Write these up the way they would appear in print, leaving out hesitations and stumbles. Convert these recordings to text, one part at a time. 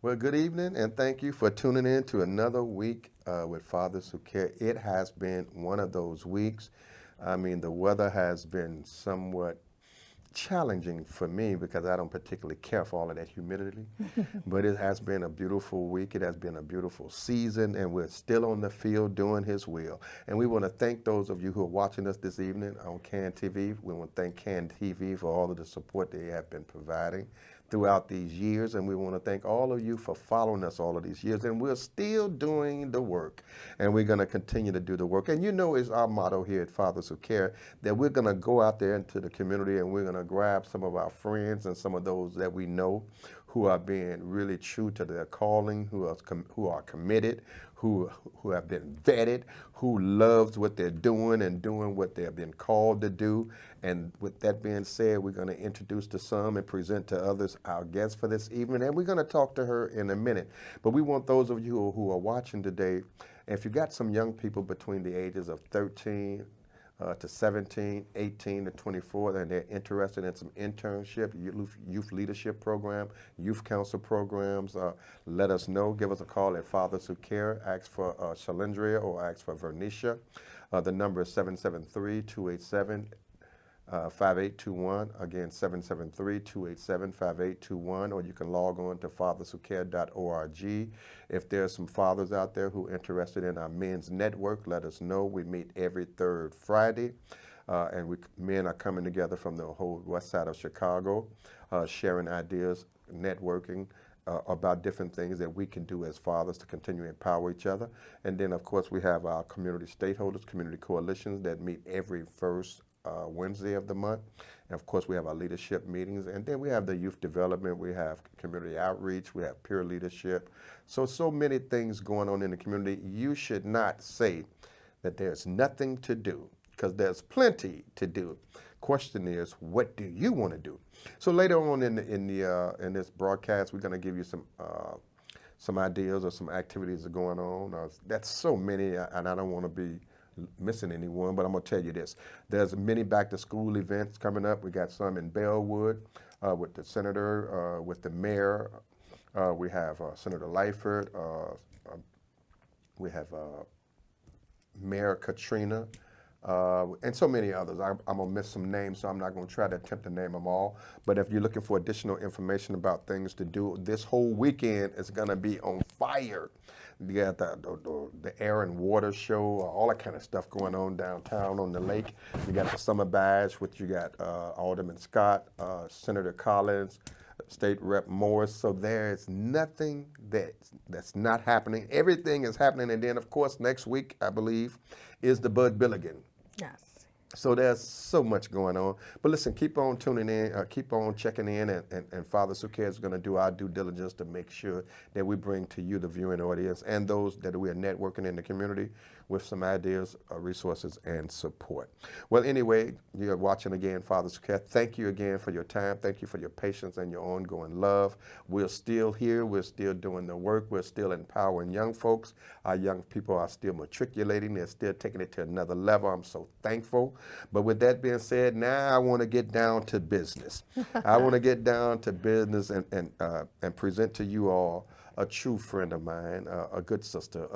Well, good evening, and thank you for tuning in to another week with Fathers Who Care. It has been one of those weeks. I mean, the weather has been somewhat challenging for me because I don't particularly care for all of that humidity. But it has been a beautiful week. It has been a beautiful season, and we're still on the field doing His will. And we want to thank those of you who are watching us this evening on CAN TV. We want to thank CAN TV for all of the support they have been providing throughout these years, and we want to thank all of you for following us all of these years. And we're still doing the work, and we're going to continue to do the work. And you know, it's our motto here at Fathers Who Care that we're going to go out there into the community, and we're going to grab some of our friends and some of those that we know who are being really true to their calling, who are committed, who have been vetted, who loves what they're doing and doing what they have been called to do. And with that being said, we're going to introduce to some and present to others our guest for this evening, and we're going to talk to her in a minute. But we want those of you who are watching today, if you got some young people between the ages of 13 to 17, 18 to 24, and they're interested in some internship, youth leadership program, youth council programs, let us know. Give us a call at Fathers Who Care. Ask for Shalindria or ask for Vernicia. The number is 773-287 5821. Again, 773-287-5821, or you can log on to fatherswhocare.org. If there's some fathers out there who are interested in our men's network, let us know. We meet every third Friday, and men are coming together from the whole west side of Chicago, sharing ideas, networking, about different things that we can do as fathers to continue to empower each other. And then, of course, we have our community stakeholders, community coalitions that meet every first Wednesday of the month. And of course, we have our leadership meetings, and then we have the youth development, we have community outreach, we have peer leadership. So many things going on in the community. You should not say that there's nothing to do, because there's plenty to do. Question is, what do you want to do? So later on in this broadcast, we're going to give you some ideas or some activities that are going on. That's so many, and I don't want to be missing anyone, but I'm going to tell you this. There's many back-to-school events coming up. We got some in Bellwood with the senator, with the mayor. We have Senator Lightfoot. We have Mayor Katrina. And so many others. I'm going to miss some names, so I'm not going to try to attempt to name them all. But if you're looking for additional information about things to do, this whole weekend is going to be on fire. You got the air and water show, all that kind of stuff going on downtown on the lake. You got the summer bash, which you got Alderman Scott, Senator Collins, State Rep Morris. So there's nothing that's not happening. Everything is happening. And then, of course, next week, I believe, is the Bud Billigan. Yes. So there's so much going on. But listen, keep on tuning in, keep on checking in, and Fathers Who Care is going to do our due diligence to make sure that we bring to you, the viewing audience, and those that we are networking in the community with some ideas, resources, and support. Well, anyway, you're watching again, Fathers Who Care. Thank you again for your time. Thank you for your patience and your ongoing love. We're still here. We're still doing the work. We're still empowering young folks. Our young people are still matriculating. They're still taking it to another level. I'm so thankful. But with that being said, now I want to get down to business. I want to get down to business and present to you all a true friend of mine, a good sister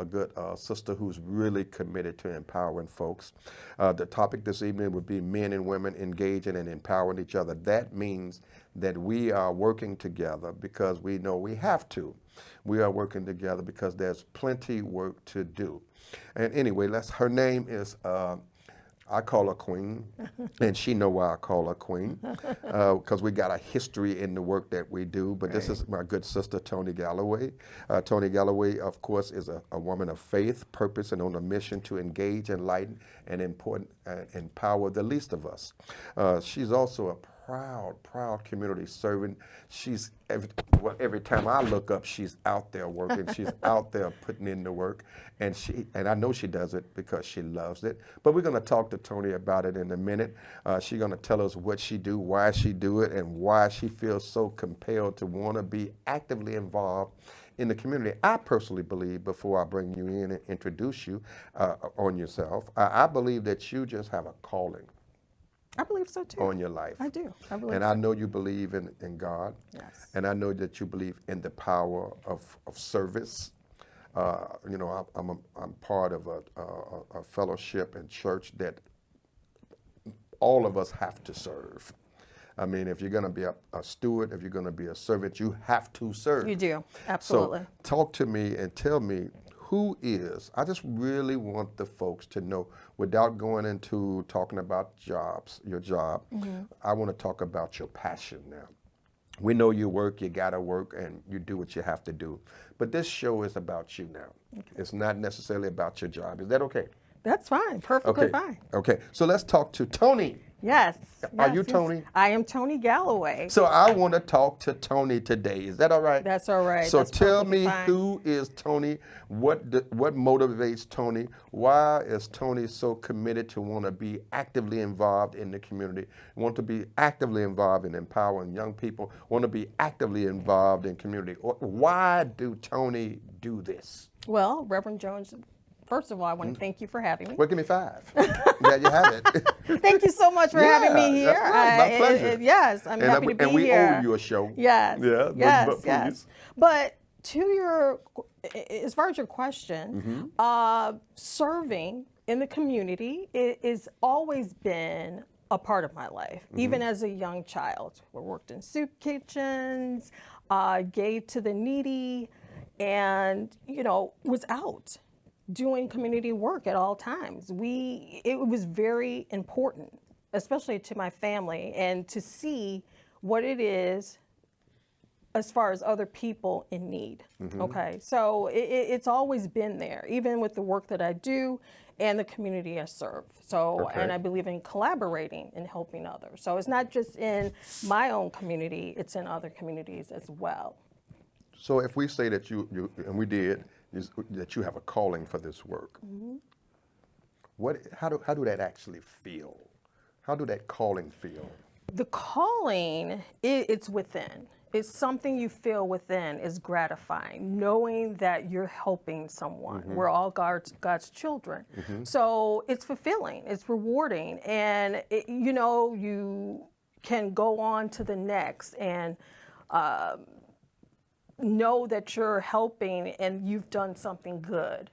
who's really committed to empowering folks. The topic this evening would be men and women engaging and empowering each other. That means that we are working together because we know we have to. We are working together because there's plenty work to do. And anyway, her name is I call her Queen, and she know why I call her Queen, because we got a history in the work that we do. But this is my good sister, Tony Galloway. Tony Galloway, of course, is a woman of faith, purpose, and on a mission to engage, enlighten, and empower the least of us. She's also a proud community servant. She's every time I look up, she's out there working. She's out there putting in the work, and I know she does it because she loves it. But we're going to talk to Tony about it in a minute. She's going to tell us what she do, why she do it, and why she feels so compelled to want to be actively involved in the community. I personally believe, before I bring you in and introduce you on yourself, I believe that you just have a calling. I believe so too. on your life. I do. I believe And so. I know you believe in God. Yes. And I know that you believe in the power of service. I'm part of a fellowship and church that all of us have to serve. I mean, if you're going to be a steward, if you're going to be a servant, you have to serve. You do. Absolutely. So talk to me and tell me who is, I just really want the folks to know, without going into talking about jobs, your job, I want to talk about your passion now. We know you work, you gotta work, and you do what you have to do. But this show is about you now. Okay. It's not necessarily about your job. Is that okay? That's fine. Perfectly fine. Okay. So let's talk to Tony. Yes. Are yes, you Tony? I am Tony Galloway. So I want to talk to Tony today. Is that all right? That's all right. So That's tell me, fine. who is Tony? What motivates Tony? Why is Tony so committed to want to be actively involved in the community? Want to be actively involved in empowering young people? Want to be actively involved in community? Why do Tony do this? Well, Reverend Jones, first of all, I want to thank you for having me. Well, give me 5. There you have it. Thank you so much for having me here. That's right. My pleasure. Yes, I'm happy to be and we here. owe you a show. Yes. Yeah. Yes. But yes. But to your, as far as your question, serving in the community is always been a part of my life, even as a young child. We worked in soup kitchens, gave to the needy, and was out doing community work at all times. It was very important, especially to my family, and to see what it is as far as other people in need. Okay, so it's always been there, even with the work that I do and the community I serve. So, and I believe in collaborating and helping others. So it's not just in my own community, it's in other communities as well. So if we say that you and we did, that you have a calling for this work, how do that actually feel? How do that calling feel? The calling, it's within. It's something you feel within is gratifying, knowing that you're helping someone. We're all God's children. So it's fulfilling, it's rewarding, and you can go on to the next and know that you're helping and you've done something good.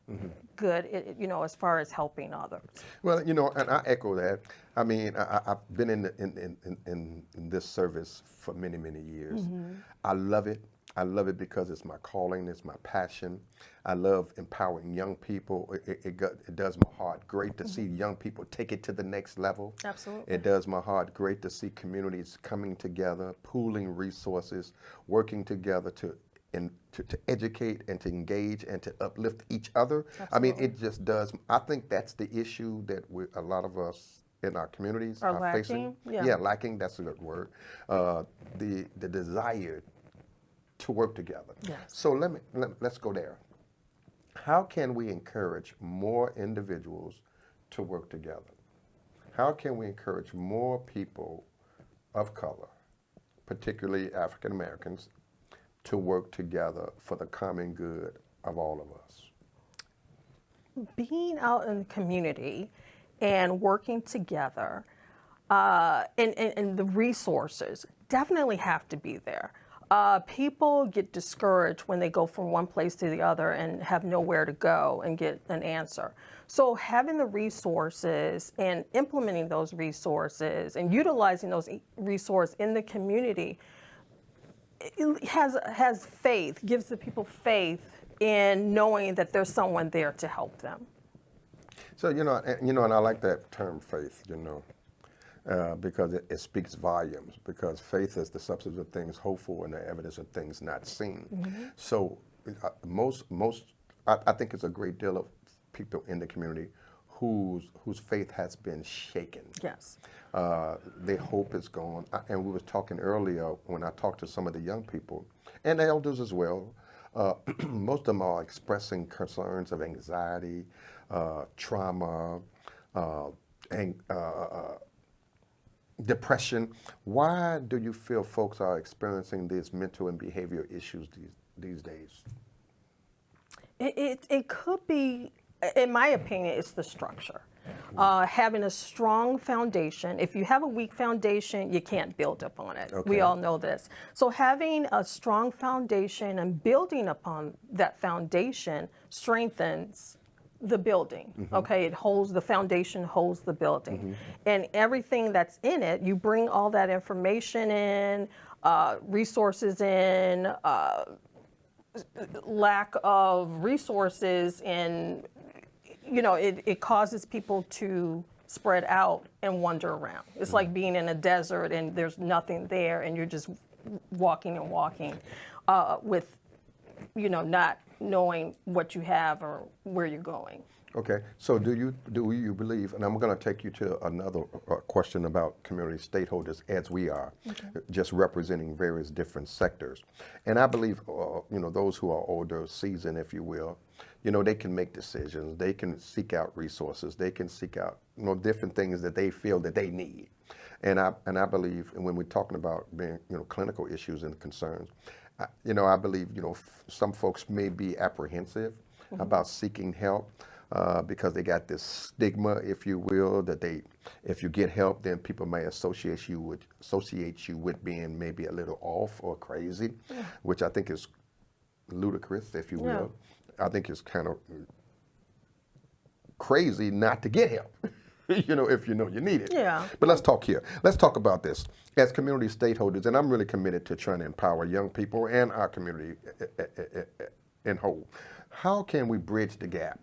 Good, as far as helping others. Well, and I echo that. I mean, I've been in this service for many, many years. I love it. I love it because it's my calling, it's my passion. I love empowering young people. It does my heart great to see young people take it to the next level. Absolutely. It does my heart great to see communities coming together, pooling resources, working together to educate and to engage and to uplift each other. Absolutely. I mean, it just does. I think that's the issue that a lot of us in our communities are facing. Yeah, lacking, that's a good word. The desire to work together. Yes. So let's go there. How can we encourage more individuals to work together? How can we encourage more people of color, particularly African Americans, to work together for the common good of all of us? Being out in the community and working together, and the resources definitely have to be there. People get discouraged when they go from one place to the other and have nowhere to go and get an answer. So having the resources and implementing those resources and utilizing those resources in the community, it has faith, gives the people faith in knowing that there's someone there to help them. So, and I like that term faith, because it speaks volumes, because faith is the substance of things hoped for and the evidence of things not seen. So I think it's a great deal of people in the community whose faith has been shaken. Yes. Their hope is gone. And we was talking earlier when I talked to some of the young people, and the elders as well, most of them are expressing concerns of anxiety, trauma, depression. Why do you feel folks are experiencing these mental and behavioral issues these days? It could be, in my opinion, it's the structure. Having a strong foundation. If you have a weak foundation, you can't build upon it. Okay. We all know this. So having a strong foundation and building upon that foundation strengthens the building. Okay, it holds the foundation, holds the building, and everything that's in it. You bring all that information in, resources in. Lack of resources, and it causes people to spread out and wander around. It's like being in a desert and there's nothing there, and you're just walking and walking with not knowing what you have or where you're going. Okay, so do you believe, and I'm going to take you to another question about community stakeholders as we are, just representing various different sectors. And I believe, those who are older, seasoned, if you will, they can make decisions, they can seek out resources, they can seek out, different things that they feel that they need. And I believe, and when we're talking about being, clinical issues and concerns, I believe, some folks may be apprehensive about seeking help. Because they got this stigma, if you will, that if you get help, then people may associate you with being maybe a little off or crazy, which I think is ludicrous, if you will. I think it's kind of crazy not to get help, if you need it. Yeah. But let's talk here. Let's talk about this. As community stakeholders, and I'm really committed to trying to empower young people and our community in whole. How can we bridge the gap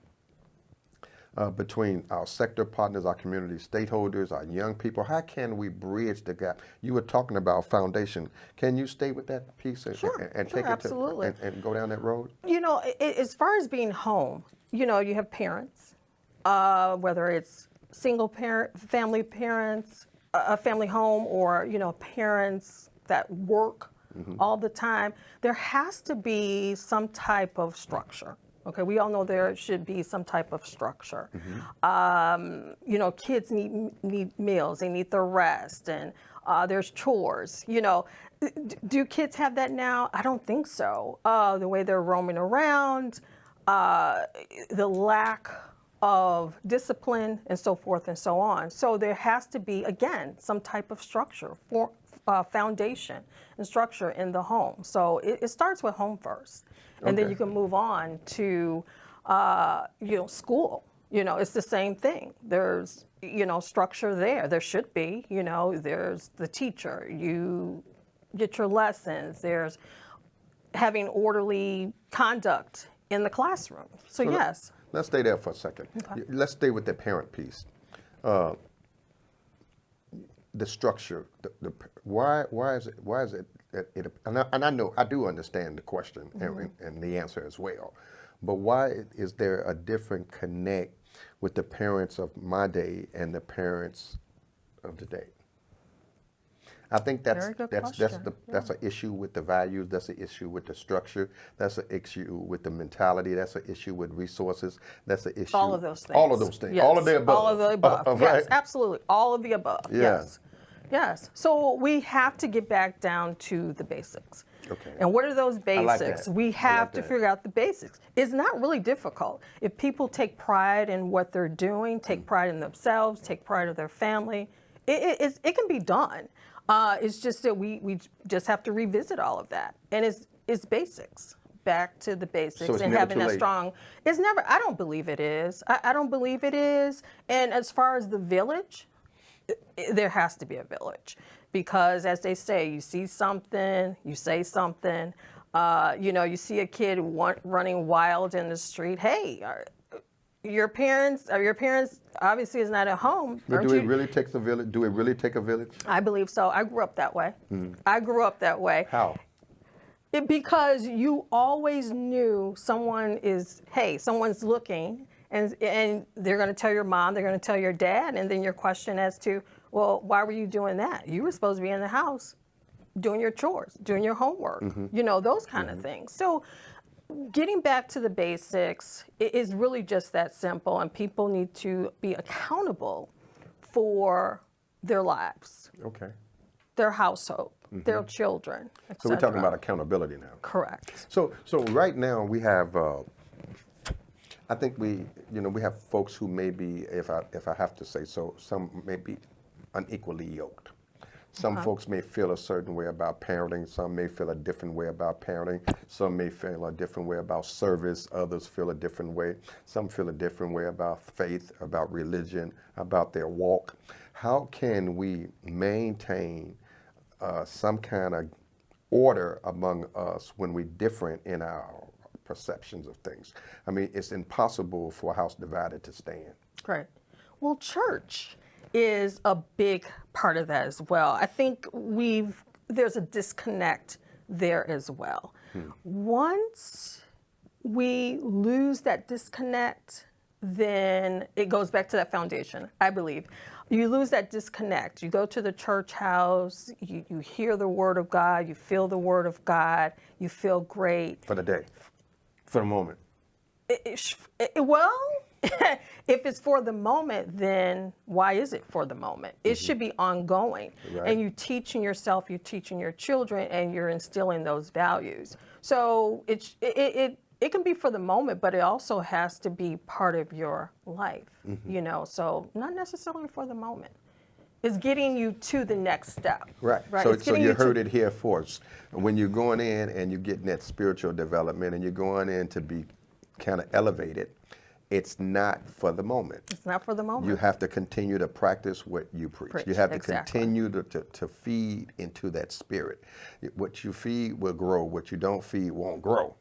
between our sector partners, our community stakeholders, our young people? How can we bridge the gap? You were talking about foundation. Can you stay with that piece and take it absolutely. And go down that road? As far as being home, you have parents, whether it's single parent, family parents, a family home, or parents that work all the time. There has to be some type of structure. Okay, we all know there should be some type of structure. Kids need meals, they need their rest, and there's chores. Do kids have that now? I don't think so. The way they're roaming around, the lack of discipline, and so forth and so on. So there has to be, again, some type of structure, for foundation and structure in the home. So it starts with home first. And then you can move on to, school. It's the same thing. There's, structure there. There should be, there's the teacher. You get your lessons. There's having orderly conduct in the classroom. So yes. Let's stay there for a second. Okay. Let's stay with the parent piece. The structure. Why is it? And I know I do understand the question and the answer as well, but why is there a different connect with the parents of my day and the parents of today? I think that's an issue with the values. That's an issue with the structure. That's an issue with the mentality. That's an issue with resources. That's an issue. All of those things. All of those things. Yes. All of the above. All of the above. Right? Yes, absolutely. All of the above. Yeah. Yes. Yes. So we have to get back down to the basics. Okay. And what are those basics? like that. We have to that. figure out the basics. It's not really difficult. If people take pride in what they're doing, take pride in themselves, take pride in their family, it can be done. It's just that we just have to revisit all of that. And it's basics. Back to the basics. So it's and never having too that late. strong. It's never. I don't believe it is. I don't believe it is. And as far as the village, there has to be a village, because as they say, you see something, you say something. You see a kid running wild in the street. Hey, your parents obviously is not at home. But do it really take a village? Do it really take a village? I believe so. I grew up that way. I grew up that way. How? Because you always knew someone's looking, and they're going to tell your mom, they're going to tell your dad, and then your question as to, well, why were you doing that? You were supposed to be in the house doing your chores, doing your homework, those kind of things. So getting back to the basics is really just that simple, and people need to be accountable for their lives, Okay. their household, their children, et So we're talking cetera. about accountability now. Correct. So right now we have, I think we have folks who may be, if I have to say so, some may be unequally yoked. Some folks may feel a certain way about parenting. Some may feel a different way about parenting. Some may feel a different way about service. Others feel a different way. Some feel a different way about faith, about religion, about their walk. How can we maintain some kind of order among us when we're different in our perceptions of things? I mean, it's impossible for a house divided to stand. Right. Well, church is a big part of that as well. I think there's a disconnect there as well. Once we lose that disconnect, then it goes back to that foundation, I believe. You lose that disconnect. You go to the church house, you hear the word of God, you feel the word of God, you feel great. For the day, for the moment. Well, if it's for the moment, then why is it for the moment? It should be ongoing. Right. And you're teaching yourself, you're teaching your children, and you're instilling those values. So it can be for the moment, but it also has to be part of your life, so not necessarily for the moment. It's getting you to the next step. Right. So you heard it here first. When you're going in and you're getting that spiritual development and you're going in to be kind of elevated, it's not for the moment. It's not for the moment. You have to continue to practice what you preach. You have to continue to feed into that spirit. What you feed will grow. What you don't feed won't grow.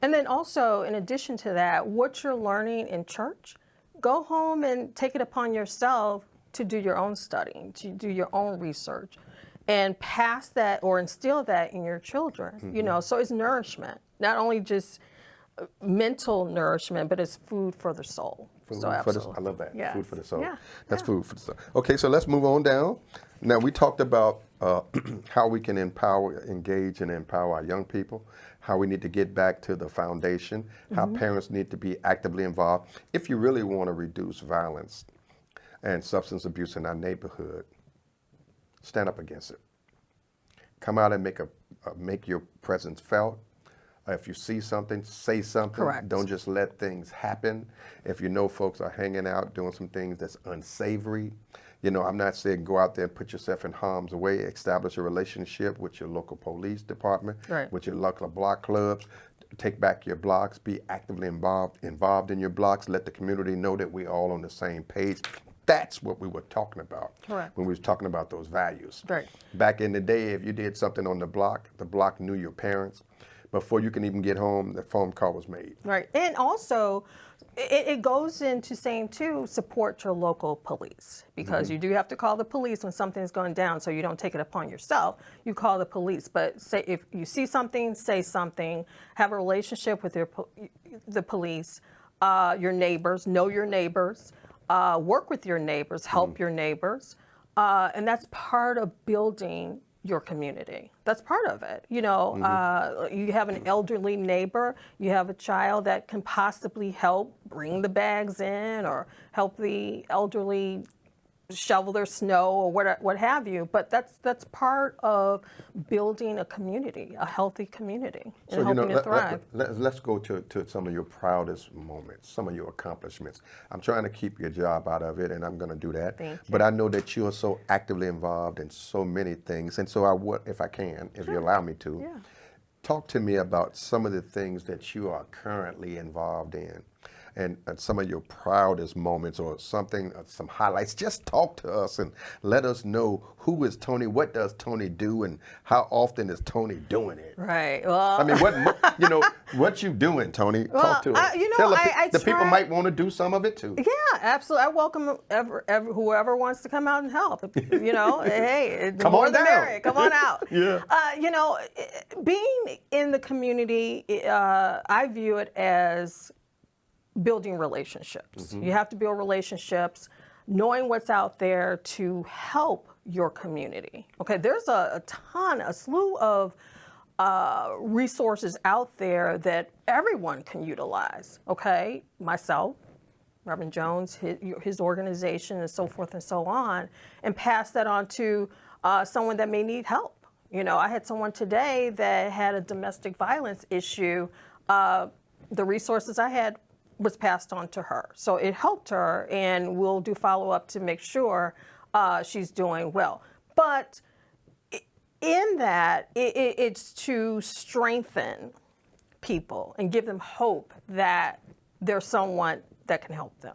And then also, in addition to that, what you're learning in church, go home and take it upon yourself to do your own studying, to do your own research, and pass that or instill that in your children. So it's nourishment, not only just mental nourishment, but it's food for the soul. I love that. Yes. Food for the soul. Yeah. That's food for the soul. Okay, so let's move on down. Now, we talked about how we can engage and empower our young people, how we need to get back to the foundation, how parents need to be actively involved. If you really want to reduce violence and substance abuse in our neighborhood, stand up against it. Come out and make your presence felt. If you see something, say something. Correct. Don't just let things happen. If you know folks are hanging out doing some things that's unsavory, I'm not saying go out there and put yourself in harm's way. Establish a relationship with your local police department, with your local block clubs. Take back your blocks. Be actively involved in your blocks. Let the community know that we're all on the same page. That's what we were talking about when we was talking about those values. Right. Back in the day, if you did something on the block knew your parents. Before you can even get home, the phone call was made. Right. And also, it goes into saying, too, support your local police, because you do have to call the police when something's going down, so you don't take it upon yourself. You call the police. But say if you see something, say something. Have a relationship with the police, your neighbors. Know your neighbors. Work with your neighbors. Help your neighbors. And that's part of building your community. That's part of it. You have an elderly neighbor, you have a child that can possibly help bring the bags in or help the elderly shovel their snow or what have you. But that's part of building a community, a healthy community, and helping it thrive. Let's go to some of your proudest moments, some of your accomplishments. I'm trying to keep your job out of it, and I'm going to do that. Thank you. But I know that you are so actively involved in so many things, and so if you allow me to, talk to me about some of the things that you are currently involved in. And some of your proudest moments or something, some highlights. Just talk to us and let us know who is Tony, what does Tony do, and how often is Tony doing it? Right. Well, I mean, what you doing, Tony? Talk to us. Tell the people might want to do some of it too. Yeah, absolutely. I welcome whoever wants to come out and help. Hey, come more on than down. merry. Come on out. Yeah. Being in the community, I view it as building relationships. You have to build relationships, knowing what's out there to help your community. Okay, there's a slew of resources out there that everyone can utilize. Okay, myself, Reverend Jones, his organization, and so forth and so on, and pass that on to someone that may need help. I had someone today that had a domestic violence issue. The resources I had was passed on to her. So it helped her, and we'll do follow-up to make sure she's doing well. But in that, it's to strengthen people and give them hope that there's someone that can help them,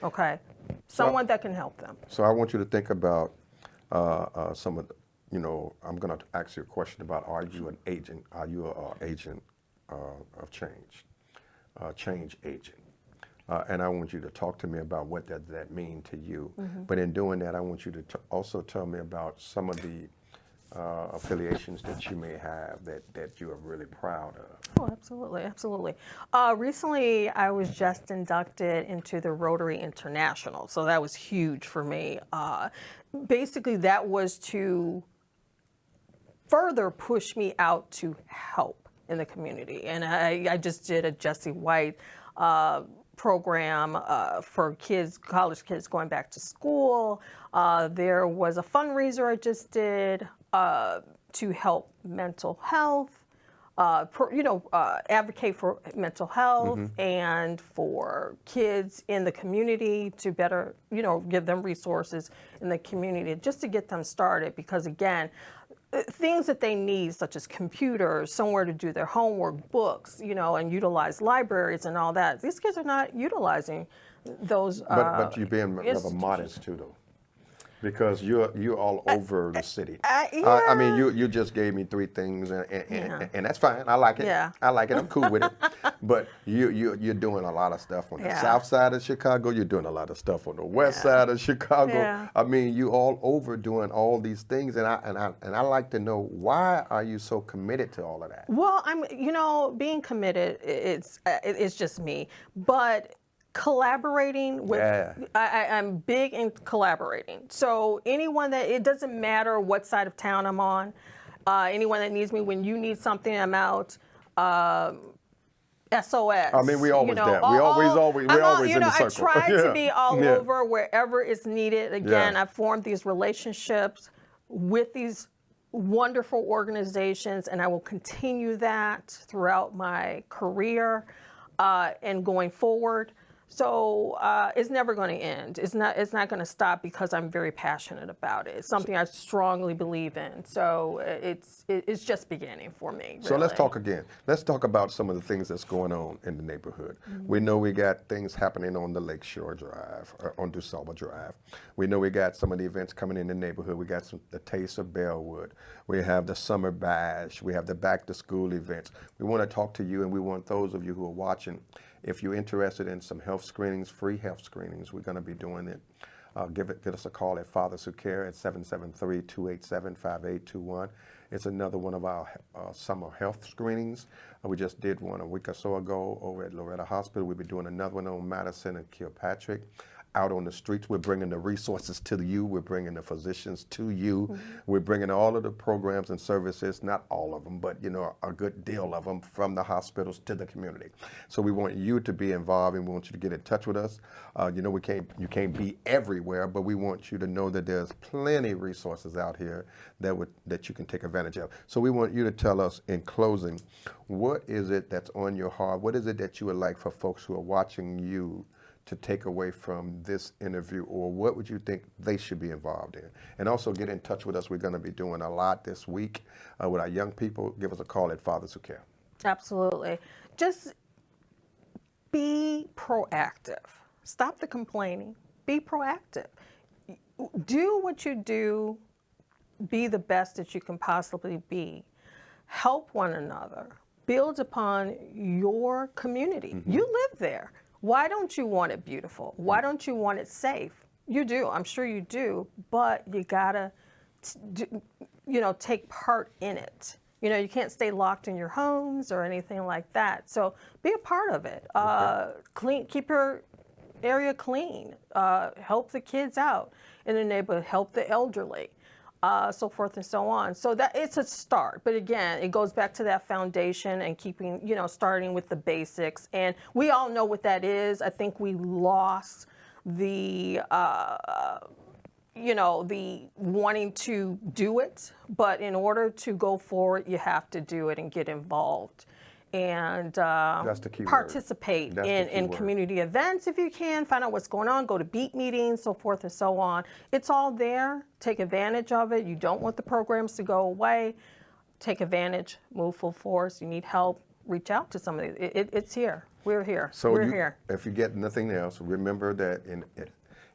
okay? Someone that can help them. So I want you to think about some of the, I'm going to ask you a question about, are you an agent? Are you an agent of change? Change agent. And I want you to talk to me about what does that mean to you. But in doing that, I want you to also tell me about some of the affiliations that you may have that you are really proud of. Oh, absolutely, absolutely. Recently, I was just inducted into the Rotary International, so that was huge for me. Basically, that was to further push me out to help in the community. And I just did a Jesse White program for kids, college kids going back to school. There was a fundraiser I just did to help mental health, advocate for mental health and for kids in the community to better, give them resources in the community just to get them started. Because again, things that they need, such as computers, somewhere to do their homework, books, and utilize libraries and all that. These kids are not utilizing those. But you're being rather modest too, though, because you're all over the city. Yeah. I mean, you just gave me 3 things, and that's fine. I like it. Yeah. I like it. I'm cool with it. But you're doing a lot of stuff on the south side of Chicago. You're doing a lot of stuff on the west side of Chicago. Yeah. I mean, you all over doing all these things, and I like to know, why are you so committed to all of that? Well, being committed, it's just me, but collaborating with, I'm big in collaborating. So anyone it doesn't matter what side of town I'm on, anyone that needs me, when you need something, I'm out. SOS. I mean, we always there. We always in the circle. I try to be all over wherever it's needed. Again, I've formed these relationships with these wonderful organizations, and I will continue that throughout my career and going forward. So it's never going to end. It's not going to stop because I'm very passionate about it. It's something I strongly believe in. So it's just beginning for me. Really. So let's talk again. Let's talk about some of the things that's going on in the neighborhood. We know we got things happening on the Lakeshore Drive, or on DuSable Drive. We know we got some of the events coming in the neighborhood. We got the Taste of Bellwood. We have the Summer Bash. We have the Back to School events. We want to talk to you, and we want those of you who are watching, if you're interested in some health screenings, free health screenings, we're going to be doing it. Give us a call at Fathers Who Care at 773-287-5821. It's another one of our summer health screenings. We just did one a week or so ago over at Loretta Hospital. We'll be doing another one on Madison and Kilpatrick. Out on the streets, we're bringing the resources to you. We're bringing the physicians to you. We're bringing all of the programs and services, not all of them, but a good deal of them, from the hospitals to the community. So we want you to be involved, and we want you to get in touch with us. You can't be everywhere, but we want you to know that there's plenty of resources out here that you can take advantage of. So we want you to tell us, in closing, what is it that's on your heart? What is it that you would like for folks who are watching you to take away from this interview, or what would you think they should be involved in? And also get in touch with us. We're going to be doing a lot this week with our young people. Give us a call at Fathers Who Care. Absolutely. Just be proactive. Stop the complaining. Be proactive. Do what you do. Be the best that you can possibly be. Help one another. Build upon your community. You live there. Why don't you want it beautiful? Why don't you want it safe? You do. I'm sure you do. But you gotta, take part in it. You can't stay locked in your homes or anything like that. So be a part of it. Keep your area clean. Help the kids out in the neighborhood. Help the elderly. So forth and so on. So that it's a start. But again, it goes back to that foundation and keeping, starting with the basics. And we all know what that is. I think we lost the, the wanting to do it. But in order to go forward, you have to do it and get involved. and That's the key word. participate That's the key in word. community events if you can. Find out what's going on. Go to beat meetings, so forth and so on. It's all there. Take advantage of it. You don't want the programs to go away. Take advantage. Move full force. You need help. Reach out to somebody. It's here. We're here. So We're here. if you get nothing else, remember that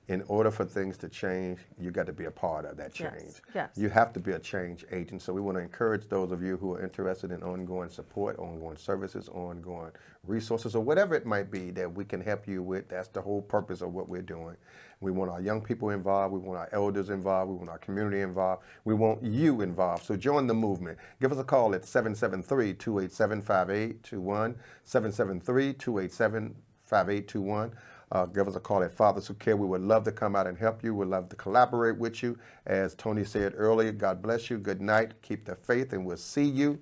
in order for things to change, you got to be a part of that change. Yes. You have to be a change agent. So we want to encourage those of you who are interested in ongoing support, ongoing services, ongoing resources, or whatever it might be that we can help you with. That's the whole purpose of what we're doing. We want our young people involved. We want our elders involved. We want our community involved. We want you involved. So join the movement. Give us a call at 773-287-5821, 773-287-5821. Give us a call at Fathers Who Care. We would love to come out and help you. We'd love to collaborate with you. As Tony said earlier, God bless you. Good night. Keep the faith, and we'll see you